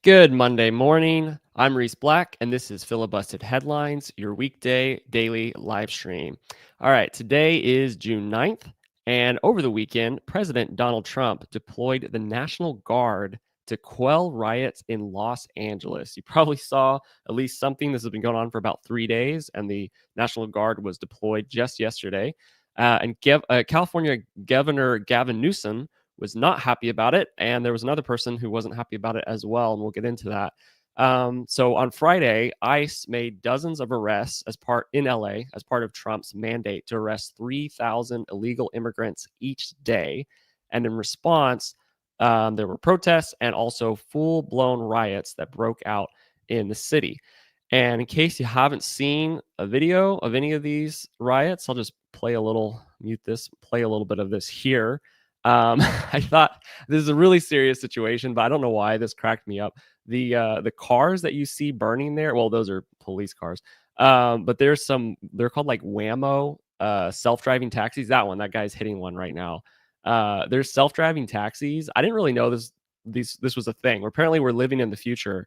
Good Monday morning. I'm Reese Black, and this is Filibusted Headlines, your weekday daily live stream. All right, today is June 9th, and over the weekend, President Donald Trump deployed the National Guard to quell riots in Los Angeles. You probably saw at least something. This has been going on for about 3 days, and the National Guard was deployed just yesterday. California Governor Gavin Newsom was not happy about it, and there was another person who wasn't happy about it as well, and we'll get into that. So on Friday, ICE made dozens of arrests in LA as part of Trump's mandate to arrest 3,000 illegal immigrants each day. And in response, there were protests and also full-blown riots that broke out in the city. And in case you haven't seen a video of any of these riots, I'll just play a little bit of this here. I thought this is a really serious situation, but I don't know why this cracked me up. The cars that you see burning there, well, those are police cars. But they're called like Whammo self-driving taxis. That guy's hitting one right now. There's self-driving taxis. I didn't really know this was a thing. Apparently we're living in the future.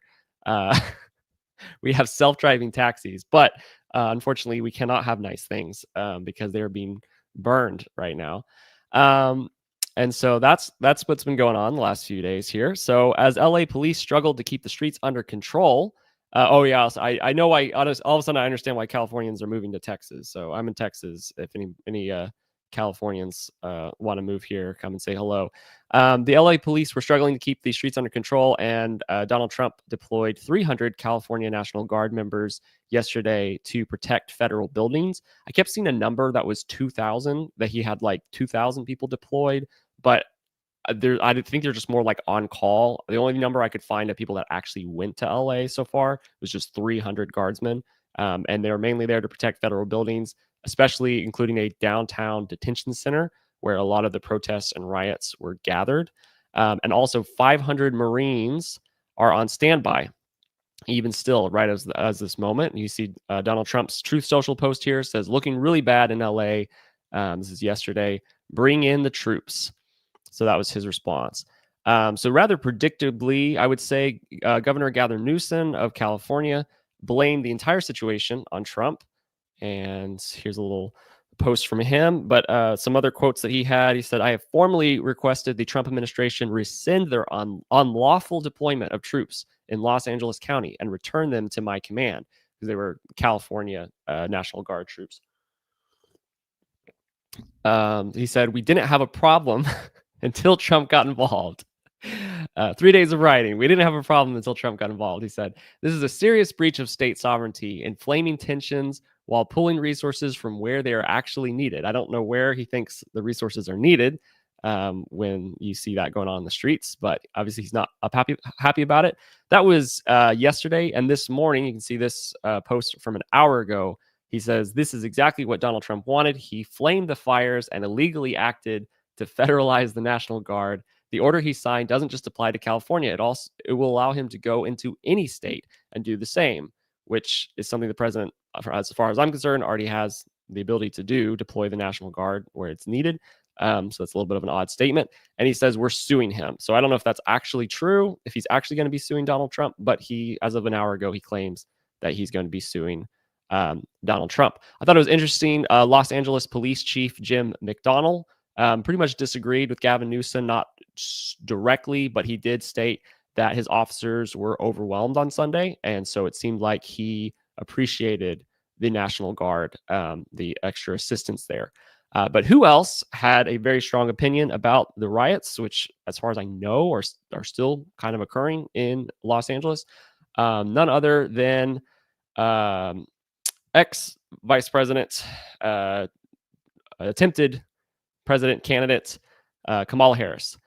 We have self-driving taxis, but unfortunately we cannot have nice things because they're being burned right now. And so that's what's been going on the last few days here. So as LA police struggled to keep the streets under control. So I know why. All of a sudden, I understand why Californians are moving to Texas. So I'm in Texas. If any Californians want to move here, come and say hello. The LA police were struggling to keep the streets under control, and Donald Trump deployed 300 California National Guard members yesterday to protect federal buildings. I kept seeing a number that was 2,000, that he had like 2,000 people deployed, but I think they're just more like on call. The only number I could find of people that actually went to LA so far was just 300 guardsmen, and they were mainly there to protect federal buildings, especially including a downtown detention center where a lot of the protests and riots were gathered. And also 500 Marines are on standby, even still, right as this moment. You see Donald Trump's Truth Social post here says, looking really bad in LA. This is yesterday. Bring in the troops. So that was his response. So rather predictably, I would say Governor Gavin Newsom of California blamed the entire situation on Trump. And here's a little post from him, but some other quotes that he had. He said, I have formally requested the Trump administration rescind their unlawful deployment of troops in Los Angeles County and return them to my command, because they were California National Guard troops. He said, we didn't have a problem until Trump got involved. 3 days of rioting. We didn't have a problem until Trump got involved. He said, this is a serious breach of state sovereignty, inflaming tensions while pulling resources from where they are actually needed. I don't know where he thinks the resources are needed when you see that going on in the streets, but obviously he's not happy about it. That was yesterday. And this morning, you can see this post from an hour ago. He says, this is exactly what Donald Trump wanted. He flamed the fires and illegally acted to federalize the National Guard. The order he signed doesn't just apply to California. It will allow him to go into any state and do the same, which is something the president, as far as I'm concerned, already has the ability to do, deploy the National Guard where it's needed. So it's a little bit of an odd statement. And he says we're suing him. So I don't know if that's actually true, if he's actually going to be suing Donald Trump, but as of an hour ago, he claims that he's going to be suing Donald Trump. I thought it was interesting. Los Angeles Police Chief Jim McDonnell pretty much disagreed with Gavin Newsom, not directly, but he did state that his officers were overwhelmed on Sunday. And so it seemed like he appreciated the National Guard, the extra assistance there. But who else had a very strong opinion about the riots, which, as far as I know, are still kind of occurring in Los Angeles? None other than ex-vice president, attempted president candidate, Kamala Harris.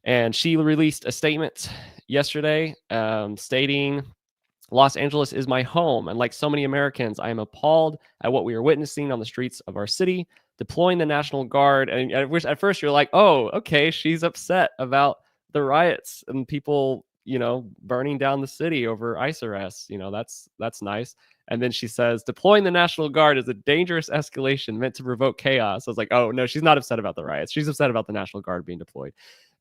And she released a statement yesterday stating, Los Angeles is my home, and like so many Americans, I am appalled at what we are witnessing on the streets of our city, deploying the National Guard. And at first you're like, oh, okay, she's upset about the riots and people, burning down the city over ICE arrests. That's nice. And then she says, deploying the National Guard is a dangerous escalation meant to provoke chaos. I was like, oh, no, she's not upset about the riots. She's upset about the National Guard being deployed.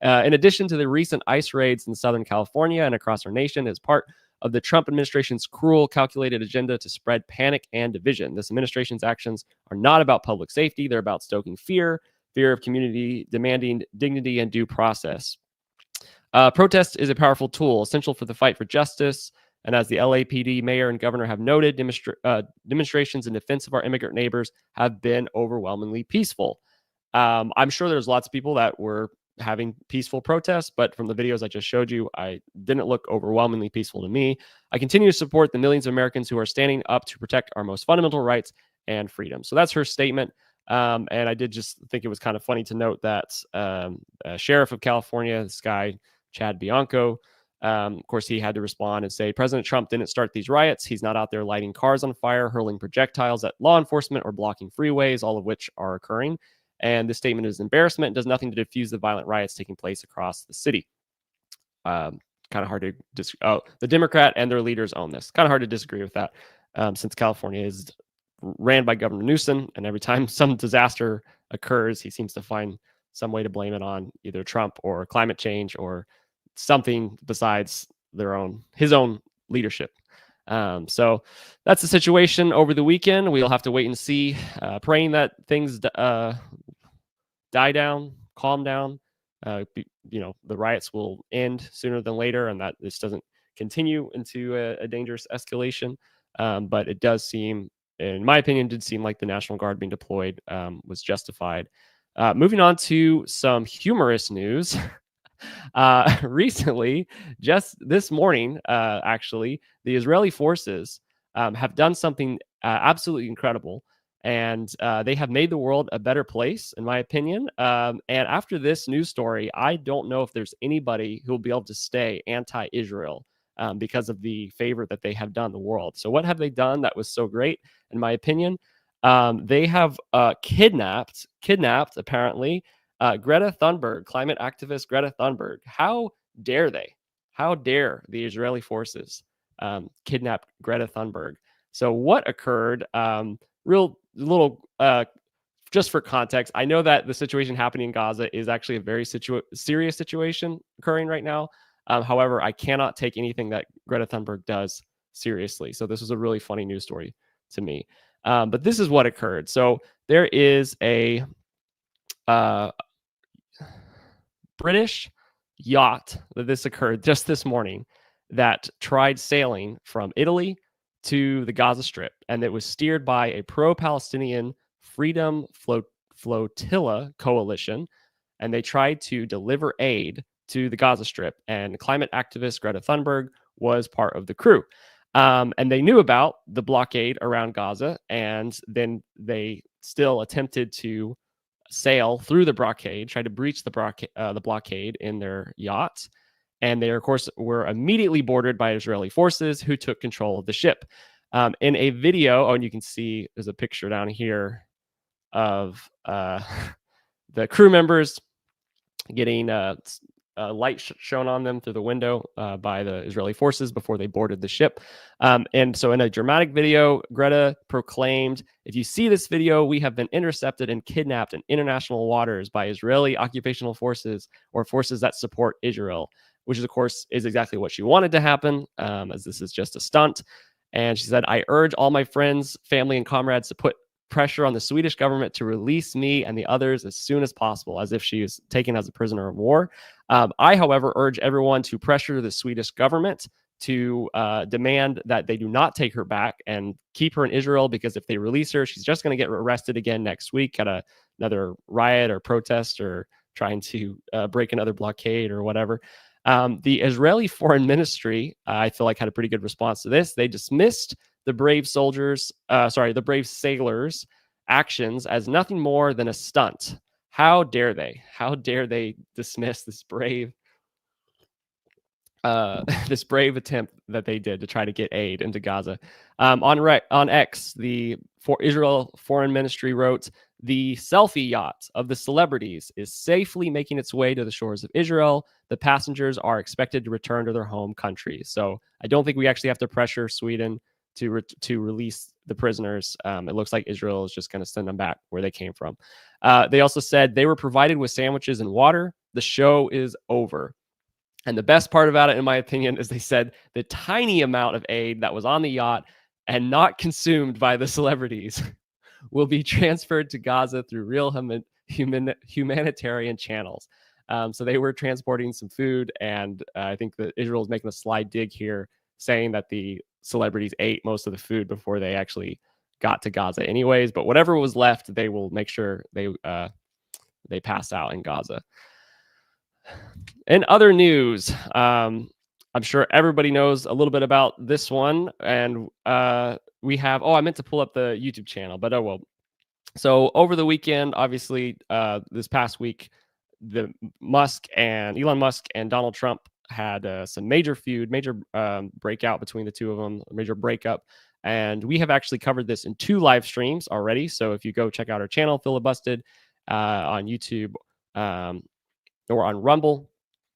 In addition to the recent ICE raids in Southern California and across our nation, as part of the Trump administration's cruel, calculated agenda to spread panic and division. This administration's actions are not about public safety. They're about stoking fear of community demanding dignity and due process. Protest is a powerful tool, essential for the fight for justice. And as the LAPD mayor and governor have noted, demonstrations in defense of our immigrant neighbors have been overwhelmingly peaceful. I'm sure there's lots of people that were having peaceful protests, but from the videos I just showed you, I didn't look overwhelmingly peaceful to me. I continue to support the millions of Americans who are standing up to protect our most fundamental rights and freedom. So that's her statement. And I did just think it was kind of funny to note that Sheriff of California, this guy, Chad Bianco, of course, he had to respond and say, President Trump didn't start these riots. He's not out there lighting cars on fire, hurling projectiles at law enforcement, or blocking freeways, all of which are occurring. And this statement is embarrassment and does nothing to diffuse the violent riots taking place across the city. Kind of hard to the Democrat and their leaders own this. Kind of hard to disagree with that, since California is ran by Governor Newsom, and every time some disaster occurs, he seems to find some way to blame it on either Trump or climate change or something besides his own leadership. So that's the situation over the weekend. We'll have to wait and see, praying that things die down, calm down. The riots will end sooner than later, and that this doesn't continue into a dangerous escalation. But it does seem, in my opinion, did seem like the National Guard being deployed was justified. Moving on to some humorous news. Recently, just this morning, actually, the Israeli forces have done something absolutely incredible, and they have made the world a better place, in my opinion. And after this news story, I don't know if there's anybody who will be able to stay anti-Israel because of the favor that they have done the world. So what have they done that was so great, in my opinion? They have kidnapped, apparently, Greta Thunberg, climate activist Greta Thunberg. How dare they? How dare the Israeli forces kidnap Greta Thunberg? So what occurred? Real little, just for context, I know that the situation happening in Gaza is actually a very serious situation occurring right now. However, I cannot take anything that Greta Thunberg does seriously. So this was a really funny news story to me. But this is what occurred. So there is a British yacht that this occurred just this morning that tried sailing from Italy to the Gaza Strip, and it was steered by a pro-Palestinian Freedom Flotilla coalition, and they tried to deliver aid to the Gaza Strip, and climate activist Greta Thunberg was part of the crew. And they knew about the blockade around Gaza, and then they still attempted to sail through the blockade, tried to breach the blockade in their yacht. And they, of course, were immediately boarded by Israeli forces who took control of the ship. In a video, and you can see there's a picture down here of the crew members getting light shown on them through the window by the Israeli forces before they boarded the ship. And so in a dramatic video, Greta proclaimed, "If you see this video, we have been intercepted and kidnapped in international waters by Israeli occupational forces or forces that support Israel," which is, of course, is exactly what she wanted to happen, as this is just a stunt. And she said, "I urge all my friends, family, and comrades to put pressure on the Swedish government to release me and the others as soon as possible," as if she was taken as a prisoner of war. I, however, urge everyone to pressure the Swedish government to demand that they do not take her back and keep her in Israel, because if they release her, she's just going to get arrested again next week at another riot or protest or trying to break another blockade or whatever. The Israeli Foreign Ministry, I feel like, had a pretty good response to this. They dismissed the brave sailors' actions as nothing more than a stunt. How dare they? How dare they dismiss this brave attempt that they did to try to get aid into Gaza? On X, the Israel Foreign Ministry wrote, "The selfie yacht of the celebrities is safely making its way to the shores of Israel. The passengers are expected to return to their home countries." So I don't think we actually have to pressure Sweden to release the prisoners. It looks like Israel is just going to send them back where they came from. They also said they were provided with sandwiches and water. The show is over. And the best part about it, in my opinion, is they said the tiny amount of aid that was on the yacht and not consumed by the celebrities will be transferred to Gaza through real humanitarian channels. So they were transporting some food, and I think that Israel is making a sly dig here, saying that the celebrities ate most of the food before they actually got to Gaza anyways. But whatever was left, they will make sure they pass out in Gaza. In other news, I'm sure everybody knows a little bit about this one, and we have. Oh, I meant to pull up the YouTube channel, but oh well. So over the weekend, obviously, this past week, Elon Musk and Donald Trump had some major feud, major breakout between the two of them, a major breakup. And we have actually covered this in 2 live streams already. So if you go check out our channel, Filibusted, on YouTube or on Rumble,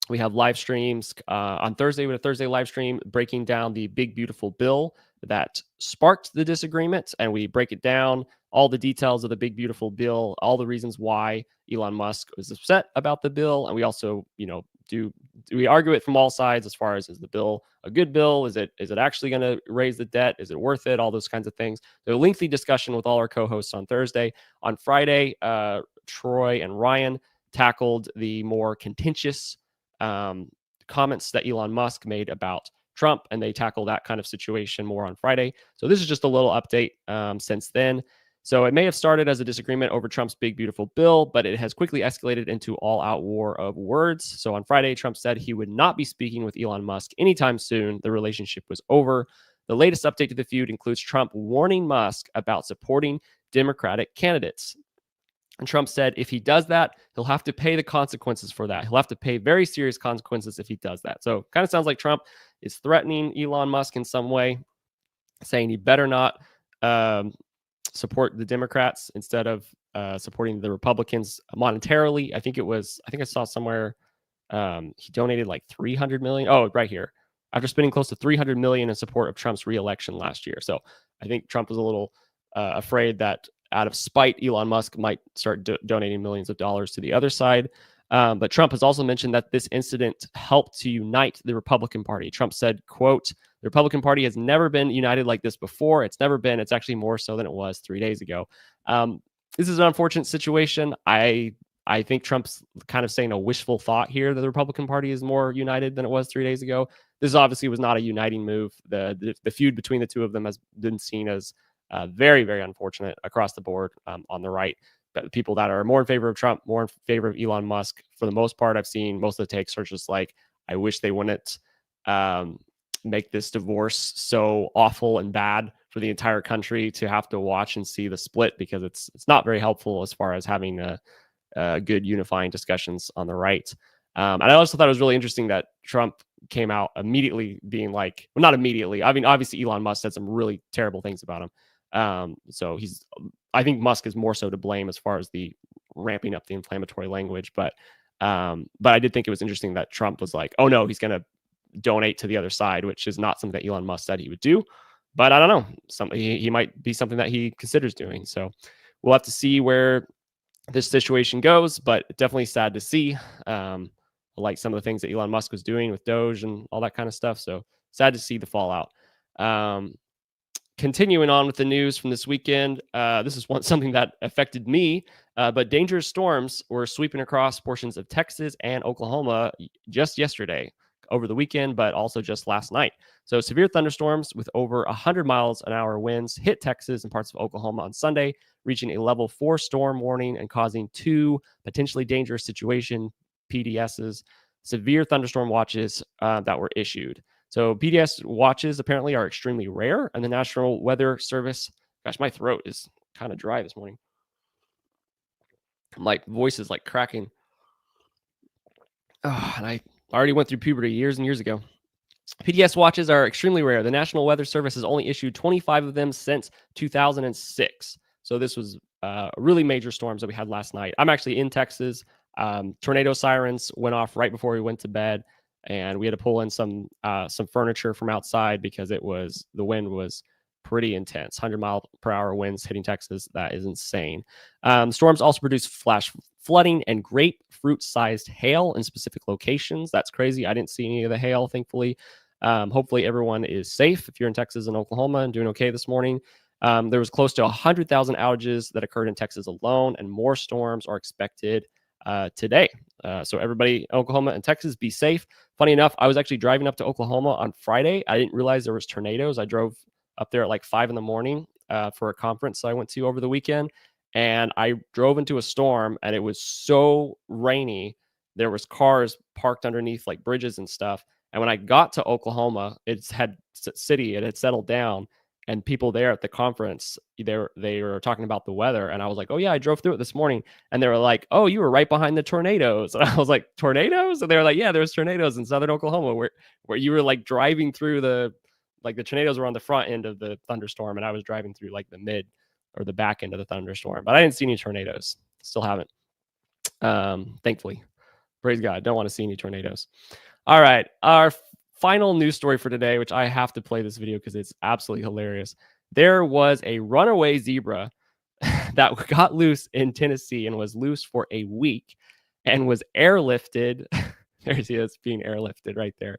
we have live streams on Thursday with a Thursday live stream breaking down the big, beautiful bill that sparked the disagreement. And we break it down, all the details of the big, beautiful bill, all the reasons why Elon Musk was upset about the bill. And we also, do we argue it from all sides as far as, is the bill a good bill? Is it actually going to raise the debt? Is it worth it? All those kinds of things. So a lengthy discussion with all our co-hosts on Thursday. On Friday, Troy and Ryan tackled the more contentious comments that Elon Musk made about Trump, and they tackle that kind of situation more on Friday. So this is just a little update since then. So it may have started as a disagreement over Trump's big, beautiful bill, but it has quickly escalated into all-out war of words. So on Friday, Trump said he would not be speaking with Elon Musk anytime soon. The relationship was over. The latest update to the feud includes Trump warning Musk about supporting Democratic candidates. And Trump said if he does that, he'll have to pay the consequences for that. He'll have to pay very serious consequences if he does that. So kind of sounds like Trump is threatening Elon Musk in some way, saying he better not support the Democrats instead of supporting the Republicans monetarily. I think I saw somewhere he donated like 300 million. Oh, right here. After spending close to 300 million in support of Trump's reelection last year. So I think Trump was a little afraid that out of spite, Elon Musk might start donating millions of dollars to the other side. But Trump has also mentioned that this incident helped to unite the Republican Party. Trump said, quote, "The Republican Party has never been united like this before. It's actually more so than it was 3 days ago." This is an unfortunate situation. I think Trump's kind of saying a wishful thought here that the Republican Party is more united than it was 3 days ago. This obviously was not a uniting move. The feud between the two of them has been seen as very, very unfortunate across the board on the right. But people that are more in favor of Trump, more in favor of Elon Musk, for the most part, I've seen most of the takes are just like, I wish they wouldn't make this divorce so awful and bad for the entire country to have to watch and see the split, because it's not very helpful as far as having good unifying discussions on the right. And I also thought it was really interesting that Trump came out immediately being like, well, not immediately. I mean, obviously Elon Musk said some really terrible things about him. So I think Musk is more so to blame as far as the ramping up the inflammatory language. But I did think it was interesting that Trump was like, oh no, he's going to donate to the other side, which is not something that Elon Musk said he would do. But I don't know, he might be something that he considers doing. So we'll have to see where this situation goes, but definitely sad to see. Like some of the things that Elon Musk was doing with Doge and all that kind of stuff. So sad to see the fallout. Continuing on with the news from this weekend, this is something that affected me, but dangerous storms were sweeping across portions of Texas and Oklahoma just yesterday, over the weekend, but also just last night. So severe thunderstorms with over 100 miles an hour winds hit Texas and parts of Oklahoma on Sunday, reaching a level 4 storm warning and causing 2 potentially dangerous situation PDSs, severe thunderstorm watches that were issued. So PDS watches apparently are extremely rare, and the National Weather Service, gosh, my throat is kind of dry this morning. My voice is like cracking. Oh, and I already went through puberty years and years ago. PDS watches are extremely rare. The National Weather Service has only issued 25 of them since 2006. So this was really major storms that we had last night. I'm actually in Texas. Tornado sirens went off right before we went to bed, and we had to pull in some furniture from outside because the wind was pretty intense. 100-mile-per-hour winds hitting Texas. That is insane. Storms also produce flash flooding and grapefruit-sized hail in specific locations. That's crazy. I didn't see any of the hail, thankfully. Hopefully everyone is safe if you're in Texas and Oklahoma and doing okay this morning. There was close to 100,000 outages that occurred in Texas alone, and more storms are expected today. So everybody in Oklahoma and Texas, be safe. Funny enough, I was actually driving up to Oklahoma on Friday. I didn't realize there was tornadoes. I drove up there at like 5 in the morning for a conference I went to over the weekend, and I drove into a storm, and it was so rainy. There was cars parked underneath like bridges and stuff. And when I got to Oklahoma, it had settled down, and people there at the conference, they were talking about the weather, and I was like, oh yeah, I drove through it this morning, and they were like, oh, you were right behind the tornadoes, and I was like, tornadoes? And they were like, yeah, there's tornadoes in southern Oklahoma where you were like driving through the tornadoes were on the front end of the thunderstorm, and I was driving through like the mid or the back end of the thunderstorm, but I didn't see any tornadoes. Still haven't, thankfully. Praise God. Don't want to see any tornadoes. All right, our final news story for today, which I have to play this video because it's absolutely hilarious. There was a runaway zebra that got loose in Tennessee and was loose for a week and was airlifted. There he is being airlifted right there.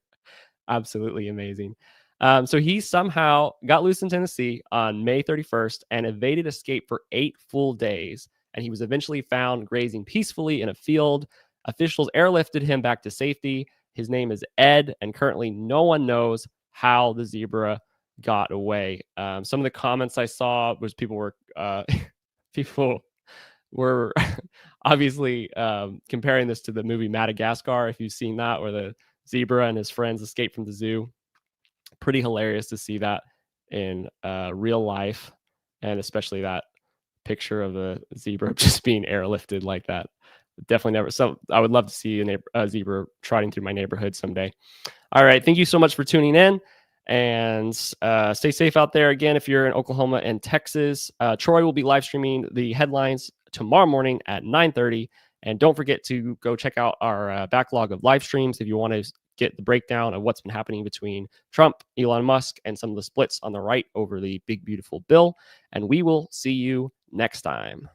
Absolutely amazing. So he somehow got loose in Tennessee on May 31st and evaded escape for 8 full days. And he was eventually found grazing peacefully in a field. Officials airlifted him back to safety. His name is Ed, and currently no one knows how the zebra got away. Some of the comments I saw was people were obviously comparing this to the movie Madagascar, if you've seen that, where the zebra and his friends escape from the zoo. Pretty hilarious to see that in real life, and especially that picture of the zebra just being airlifted like that. Definitely never. So I would love to see a zebra trotting through my neighborhood someday. All right. Thank you so much for tuning in, and stay safe out there. Again, if you're in Oklahoma and Texas, Troy will be live streaming the headlines tomorrow morning at 9:30. And don't forget to go check out our backlog of live streams if you want to get the breakdown of what's been happening between Trump, Elon Musk, and some of the splits on the right over the big, beautiful bill. And we will see you next time.